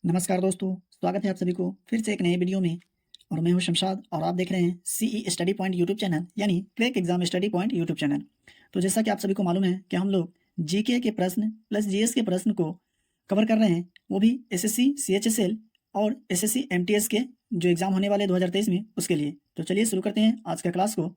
नमस्कार दोस्तों, स्वागत है आप सभी को फिर से एक नए वीडियो में। और मैं हूं शमशाद और आप देख रहे हैं CE study point YouTube channel यानी crack exam study point YouTube channel. तो जैसा कि आप सभी को मालूम है कि हम लोग जीके के प्रश्न प्लस जीएस के प्रश्न को कवर कर रहे हैं, वो भी एसएससी सीएचएसएल और एसएससी एमटीएस के जो एग्जाम होने वाले 2023 में उसके लिए। तो चलिए शुरू करते हैं आज का क्लास को।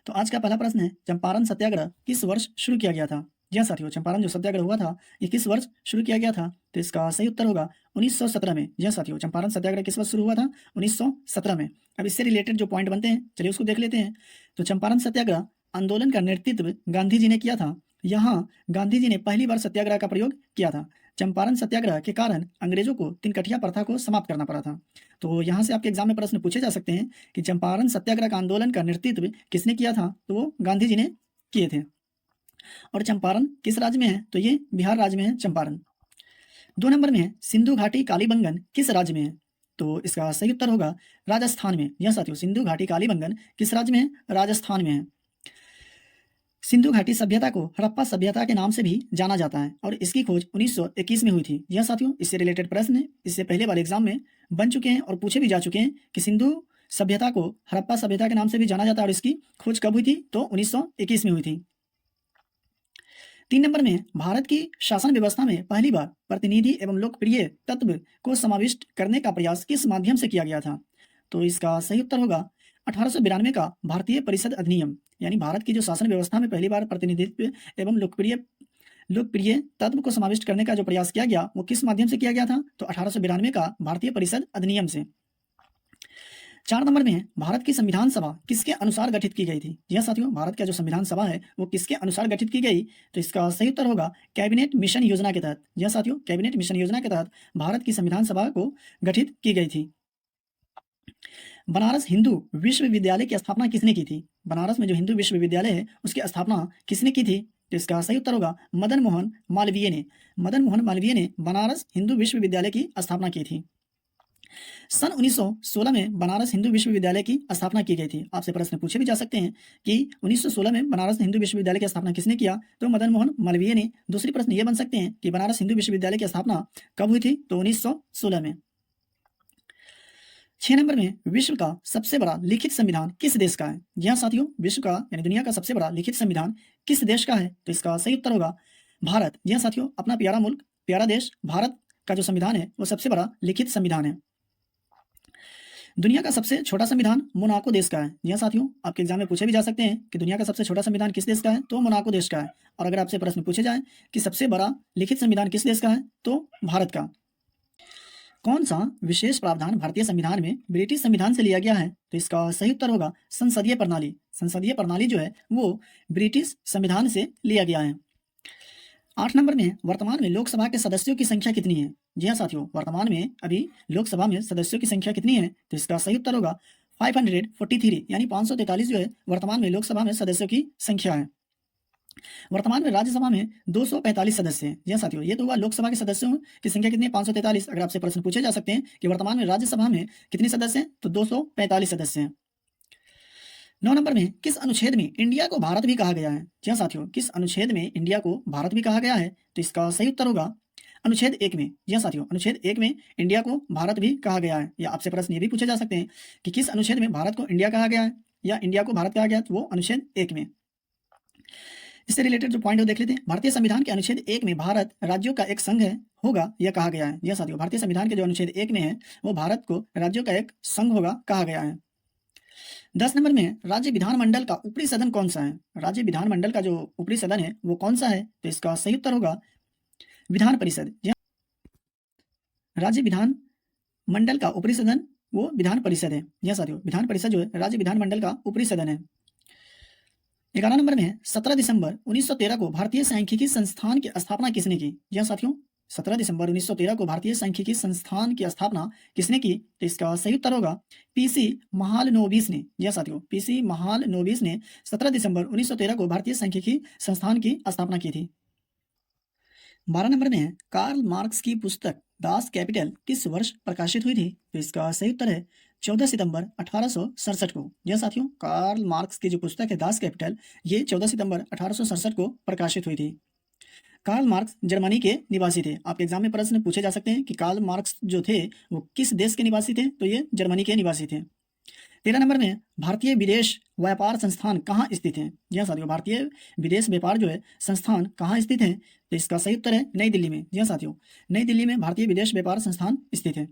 तो आज का पहला प्रश्न है, चंपारण सत्याग्रह किस वर्ष शुरू किया गया था? जी हाँ साथियों, चंपारण जो सत्याग्रह हुआ था ये किस वर्ष शुरू किया गया था? तो इसका सही उत्तर होगा 1917 में। जी हाँ साथियों, चंपारण सत्याग्रह किस वर्ष शुरू हुआ था? 1917 में। अब इससे रिलेटेड जो पॉइंट बनते हैं चलिए उसको देख लेते हैं। तो चंपारण सत्याग्रह आंदोलन का नेतृत्व गांधी जी ने किया था। यहाँ गांधी जी ने पहली बार सत्याग्रह का प्रयोग किया था। चंपारण सत्याग्रह के कारण अंग्रेजों को तिनकठिया प्रथा को समाप्त करना पड़ा था। तो यहाँ से आपके एग्जाम में प्रश्न पूछे जा सकते हैं कि चंपारण सत्याग्रह का आंदोलन का नेतृत्व किसने किया था? तो वो गांधी जी ने किए थे। और चंपारण किस राज्य में है? तो ये बिहार राज्य में है चंपारण। 2 नंबर में है, सिंधु घाटी कालीबंगन किस राज्य में है? तो इसका सही उत्तर होगा राजस्थान में। यह साथियों, सिंधु घाटी कालीबंगन किस राज्य में है? राजस्थान में है। सिंधु घाटी सभ्यता को हड़प्पा सभ्यता के नाम से भी जाना जाता है और इसकी खोज 1921 में हुई थी। यह साथियों, इससे रिलेटेड प्रश्न इससे पहले वाले एग्जाम में बन चुके हैं और पूछे भी जा चुके हैं कि सिंधु सभ्यता को हड़प्पा सभ्यता के नाम से भी जाना जाता है और इसकी खोज कब हुई थी? तो 1921 में हुई थी। 3 नंबर में, भारत की शासन व्यवस्था में पहली बार प्रतिनिधि एवं लोकप्रिय तत्व को समाविष्ट करने का प्रयास किस माध्यम से किया गया था? तो इसका सही उत्तर होगा 1892 का भारतीय परिषद अधिनियम। यानी भारत की जो शासन व्यवस्था में पहली बार प्रतिनिधित्व एवं लोकप्रिय तत्व को समाविष्ट करने का जो प्रयास किया गया वो किस माध्यम से किया गया था? तो 1892 का भारतीय परिषद अधिनियम से। 4 नंबर में है, भारत की संविधान सभा किसके अनुसार गठित की गई थी? यह साथियों, भारत का जो संविधान सभा है वो किसके अनुसार गठित की गई? तो इसका सही उत्तर होगा कैबिनेट मिशन योजना के तहत। यह साथियों, कैबिनेट मिशन योजना के तहत भारत की संविधान सभा को गठित की गई थी। बनारस हिंदू विश्वविद्यालय की स्थापना किसने की थी? बनारस में जो हिंदू विश्वविद्यालय है उसकी स्थापना किसने की थी? तो इसका सही उत्तर होगा मदन मोहन मालवीय ने। मदन मोहन मालवीय ने बनारस हिंदू विश्वविद्यालय की स्थापना की थी। सन 1916 में बनारस हिंदू विश्वविद्यालय की स्थापना की गई थी। आपसे प्रश्न पूछे भी जा सकते हैं कि 1916 में बनारस हिंदू विश्वविद्यालय की स्थापना किसने किया? तो मदन मोहन मालवीय ने। दूसरी प्रश्न ये बन सकते हैं कि बनारस हिंदू विश्वविद्यालय की स्थापना कब हुई थी? तो 1916 में। 6 नंबर में, विश्व का सबसे बड़ा लिखित संविधान किस देश का है? जी हाँ साथियों, विश्व का यानी दुनिया का सबसे बड़ा लिखित संविधान किस देश का है? तो इसका सही उत्तर होगा भारत। जी हाँ साथियों, अपना प्यारा मुल्क प्यारा देश भारत का जो संविधान है वो सबसे बड़ा लिखित संविधान है। दुनिया का सबसे छोटा संविधान मोनाको देश का है। जी हाँ साथियों, आपके एग्जाम में पूछे भी जा सकते हैं कि दुनिया का सबसे छोटा संविधान किस देश का है? तो मोनाको देश का है। और अगर आपसे प्रश्न पूछे जाए कि सबसे बड़ा लिखित संविधान किस देश का है? तो भारत का। कौन सा विशेष प्रावधान भारतीय संविधान में ब्रिटिश संविधान से लिया गया है? तो इसका सही उत्तर होगा संसदीय प्रणाली। संसदीय प्रणाली जो है वो ब्रिटिश संविधान से लिया गया है। 8 नंबर में, वर्तमान में लोकसभा के सदस्यों की संख्या कितनी है? जी हाँ साथियों, वर्तमान में अभी लोकसभा में सदस्यों की संख्या कितनी है? तो इसका सही उत्तर होगा 543 यानी 543 जो है वर्तमान में लोकसभा में सदस्यों की संख्या है। वर्तमान में राज्यसभा में 245 सदस्य हैं। जी हाँ साथियों, ये तो हुआ लोकसभा के सदस्यों की संख्या कितनी है? 543। अगर आपसे प्रश्न पूछे जा सकते हैं कि वर्तमान में राज्यसभा में कितने सदस्य हैं? तो 245 सदस्य हैं। 9 नंबर में, किस अनुच्छेद में इंडिया को भारत भी कहा गया है? जी हाँ साथियों, किस अनुच्छेद में इंडिया को भारत भी कहा गया है? तो इसका सही उत्तर होगा अनुच्छेद 1 में। जी हाँ साथियों, अनुच्छेद 1 में इंडिया को भारत भी कहा गया है। या आपसे प्रश्न ये भी पूछे जा सकते हैं कि किस अनुच्छेद में भारत को इंडिया कहा गया है या इंडिया को भारत कहा गया है? तो वो अनुच्छेद 1 में। इससे रिलेटेड जो पॉइंट है वो देख लेते हैं। भारतीय संविधान के अनुच्छेद 1 में भारत राज्यों का एक संघ है होगा यह कहा गया है। यह साथियों, भारतीय संविधान के जो अनुच्छेद 1 में है वो भारत को राज्यों का एक संघ होगा कहा गया है। 10 नंबर में, राज्य विधानमंडल का ऊपरी सदन कौन सा है? राज्य विधानमंडल का जो ऊपरी सदन है वो कौन सा है? तो इसका सही उत्तर होगा विधान परिषद। राज्य विधान मंडल का ऊपरी सदन वो विधान परिषद है। यह साथियों, विधान परिषद जो है राज्य विधानमंडल का ऊपरी सदन है। 11 नंबर में है, 17 दिसंबर 1913 को भारतीय सांख्यिकी संस्थान की स्थापना किसने की? यह साथियों, 17 दिसंबर 1913 को भारतीय सांख्यिकी संस्थान की स्थापना किसने की? तो इसका सही उत्तर होगा पीसी महालनोबिस ने। यह साथियों, पीसी महालनोबिस ने 17 दिसंबर 1913 को भारतीय सांख्यिकी संस्थान की स्थापना की थी। 12 नंबर में है, कार्ल मार्क्स की पुस्तक दास कैपिटल किस वर्ष प्रकाशित हुई थी? तो इसका सही उत्तर है 14 सितंबर 1867 को। यह साथियों, कार्ल मार्क्स की जो पुस्तक है दास कैपिटल ये 14 सितंबर 1867 को प्रकाशित हुई थी। कार्ल मार्क्स जर्मनी के निवासी थे। आपके एग्जाम में प्रश्न पूछे जा सकते हैं कि कार्ल मार्क्स जो थे वो किस देश के निवासी थे, तो ये जर्मनी के निवासी थे। 13 नंबर में भारतीय विदेश व्यापार संस्थान कहाँ स्थित है? जी हाँ साथियों, भारतीय विदेश व्यापार जो है संस्थान कहाँ स्थित है? तो इसका सही उत्तर है नई दिल्ली में। जी हाँ साथियों, नई दिल्ली में भारतीय विदेश व्यापार संस्थान स्थित है।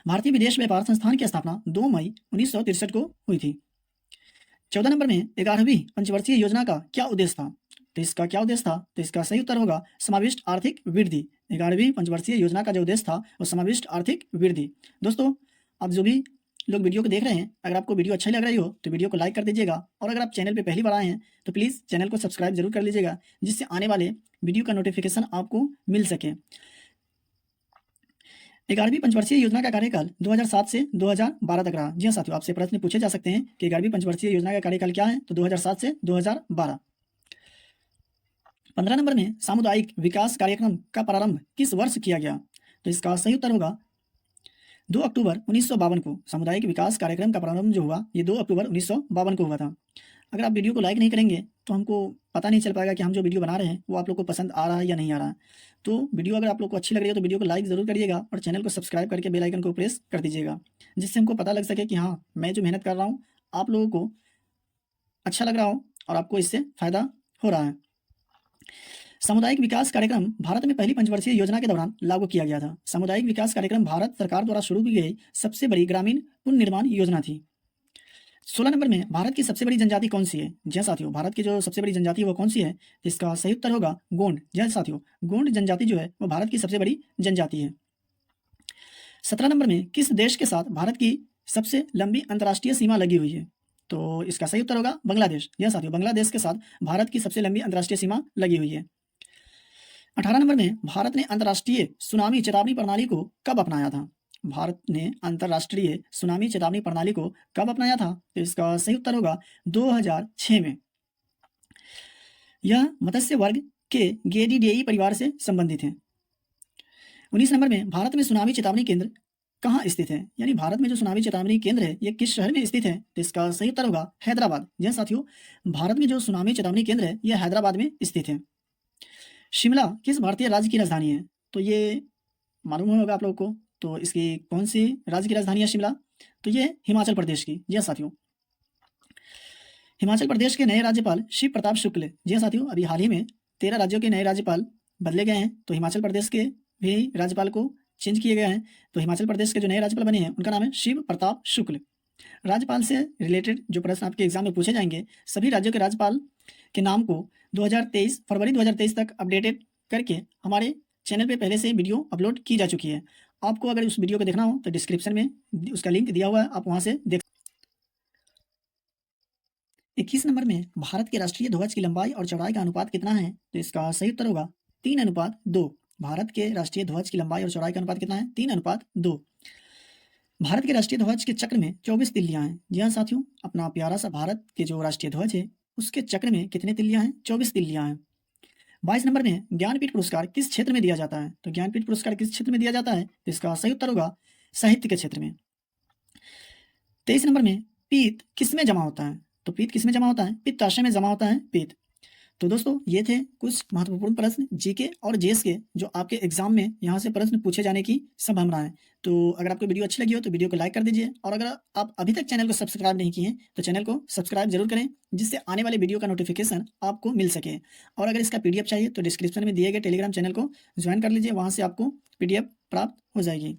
भारतीय विदेश व्यापार संस्थान की स्थापना 2 मई 1963 को हुई थी। 14 नंबर में 11वीं पंचवर्षीय योजना का क्या उद्देश्य था? तो इसका क्या उद्देश्य था? तो इसका सही उत्तर होगा समाविष्ट आर्थिक वृद्धि। 11वीं पंचवर्षीय योजना का जो उद्देश्य था वो समाविष्ट आर्थिक वृद्धि। दोस्तों, आप जो भी लोग वीडियो को देख रहे हैं, अगर आपको वीडियो अच्छा लग रही हो तो वीडियो को लाइक कर दीजिएगा, और अगर आप चैनल पे पहली बार आए हैं तो प्लीज़ चैनल को सब्सक्राइब जरूर कर लीजिएगा, जिससे आने वाले वीडियो का नोटिफिकेशन आपको मिल सके। 11वीं पंचवर्षीय योजना का कार्यकाल 2007 से 2012 तक रहा। जी हाँ साथियों, आपसे प्रश्न पूछे जा सकते हैं कि 11वीं पंचवर्षीय योजना का कार्यकाल क्या है, तो 2007 से 2012। 15 नंबर में सामुदायिक विकास कार्यक्रम का प्रारंभ किस वर्ष किया गया? तो इसका सही उत्तर होगा 2 अक्टूबर 1952 को। सामुदायिक विकास कार्यक्रम का प्रारंभ जो हुआ ये 2 अक्टूबर 1952 को हुआ था। अगर आप वीडियो को लाइक नहीं करेंगे तो हमको पता नहीं चल पाएगा कि हम जो वीडियो बना रहे हैं वो आप लोग को पसंद आ रहा है या नहीं आ रहा है। तो वीडियो अगर आप लोग को अच्छी लग रही है तो वीडियो को लाइक ज़रूर करिएगा, और चैनल को सब्सक्राइब करके बेल आइकन को प्रेस कर दीजिएगा, जिससे हमको पता लग सके कि हाँ, मैं जो मेहनत कर रहा हूँ आप लोगों को अच्छा लग रहा हो और आपको इससे फ़ायदा हो रहा है। सामुदायिक विकास कार्यक्रम भारत में पहली पंचवर्षीय योजना के दौरान लागू किया गया था। सामुदायिक विकास कार्यक्रम भारत सरकार द्वारा शुरू की गई सबसे बड़ी ग्रामीण पुनर्निर्माण योजना थी। 16 नंबर में भारत की सबसे बड़ी जनजाति कौन सी है? जी हाँ साथियों, भारत की जो सबसे बड़ी जनजाति है वो कौन सी है? इसका सही उत्तर होगा गोंड। जी हाँ साथियों, गोंड जनजाति जो है वो भारत की सबसे बड़ी जनजाति है। 17 नंबर में किस देश के साथ भारत की सबसे लंबी अंतर्राष्ट्रीय सीमा लगी हुई है? तो इसका सही उत्तर होगा बांग्लादेश। जी हाँ साथियों, बांग्लादेश के साथ भारत की सबसे लंबी अंतर्राष्ट्रीय सीमा लगी हुई है। 18 नंबर में भारत ने अंतर्राष्ट्रीय सुनामी चेतावनी प्रणाली को कब अपनाया था? भारत ने अंतर्राष्ट्रीय सुनामी चेतावनी प्रणाली को कब अपनाया था? तो इसका सही उत्तर होगा 2006 में। यह मत्स्य वर्ग के गेडिडेई परिवार से संबंधित है। 19 नंबर में भारत में सुनामी चेतावनी केंद्र कहाँ स्थित है? यानी भारत में जो सुनामी चेतावनी केंद्र है ये किस शहर में स्थित है? तो इसका सही उत्तर होगा हैदराबाद। जी हाँ साथियों, भारत में जो सुनामी चेतावनी केंद्र है यह हैदराबाद में स्थित है। शिमला किस भारतीय राज्य की राजधानी है? तो ये मालूम होगा आप लोगों को। तो इसकी कौन सी राज्य की राजधानी है शिमला? तो ये हिमाचल प्रदेश की। जी हाँ साथियों, हिमाचल प्रदेश के नए राज्यपाल शिव प्रताप शुक्ल। जी हाँ साथियों, अभी हाल ही में 13 राज्यों के नए राज्यपाल बदले गए हैं, तो हिमाचल प्रदेश के भी राज्यपाल को चेंज किए गए हैं। तो हिमाचल प्रदेश के जो नए राज्यपाल बने हैं उनका नाम है शिव प्रताप शुक्ल। राज्यपाल से रिलेटेड जो प्रश्न आपके एग्जाम में पूछे जाएंगे, सभी राज्यों के राज्यपाल के नाम को 2023 फरवरी 2023 तक अपडेटेड करके हमारे चैनल पे पहले से वीडियो अपलोड की जा चुकी है। आपको अगर उस वीडियो को देखना हो तो डिस्क्रिप्शन में उसका लिंक दिया हुआ है, आप वहां से देख। 21 नंबर में भारत के राष्ट्रीय ध्वज की लंबाई और चौड़ाई का अनुपात कितना है? तो इसका सही उत्तर होगा 3:2। भारत के राष्ट्रीय ध्वज की लंबाई और चौड़ाई का अनुपात कितना है? 3:2। भारत के राष्ट्रीय ध्वज के चक्र में 24 तिल्लियां हैं। जी हाँ साथियों, अपना प्यारा सा भारत के जो राष्ट्रीय ध्वज है उसके चक्र में कितने तिल्लियां हैं? 24 तिल्लियां हैं। 22 नंबर में ज्ञानपीठ पुरस्कार किस क्षेत्र में दिया जाता है? तो ज्ञानपीठ पुरस्कार किस क्षेत्र में दिया जाता है? तो इसका सही उत्तर होगा साहित्य के क्षेत्र में। 23 नंबर में पीत किस में जमा होता है? तो पीत किस में जमा होता है? पित्ताशय में जमा होता है पीत। तो दोस्तों, ये थे कुछ महत्वपूर्ण प्रश्न जीके और जेएस के जो आपके एग्जाम में यहाँ से प्रश्न पूछे जाने की संभावना है। तो अगर आपको वीडियो अच्छी लगी हो तो वीडियो को लाइक कर दीजिए, और अगर आप अभी तक चैनल को सब्सक्राइब नहीं किए हैं तो चैनल को सब्सक्राइब जरूर करें, जिससे आने वाले वीडियो का नोटिफिकेशन आपको मिल सके। और अगर इसका पीडीएफ चाहिए तो डिस्क्रिप्शन में दिए गए टेलीग्राम चैनल को ज्वाइन कर लीजिए, वहाँ से आपको पीडीएफ प्राप्त हो जाएगी।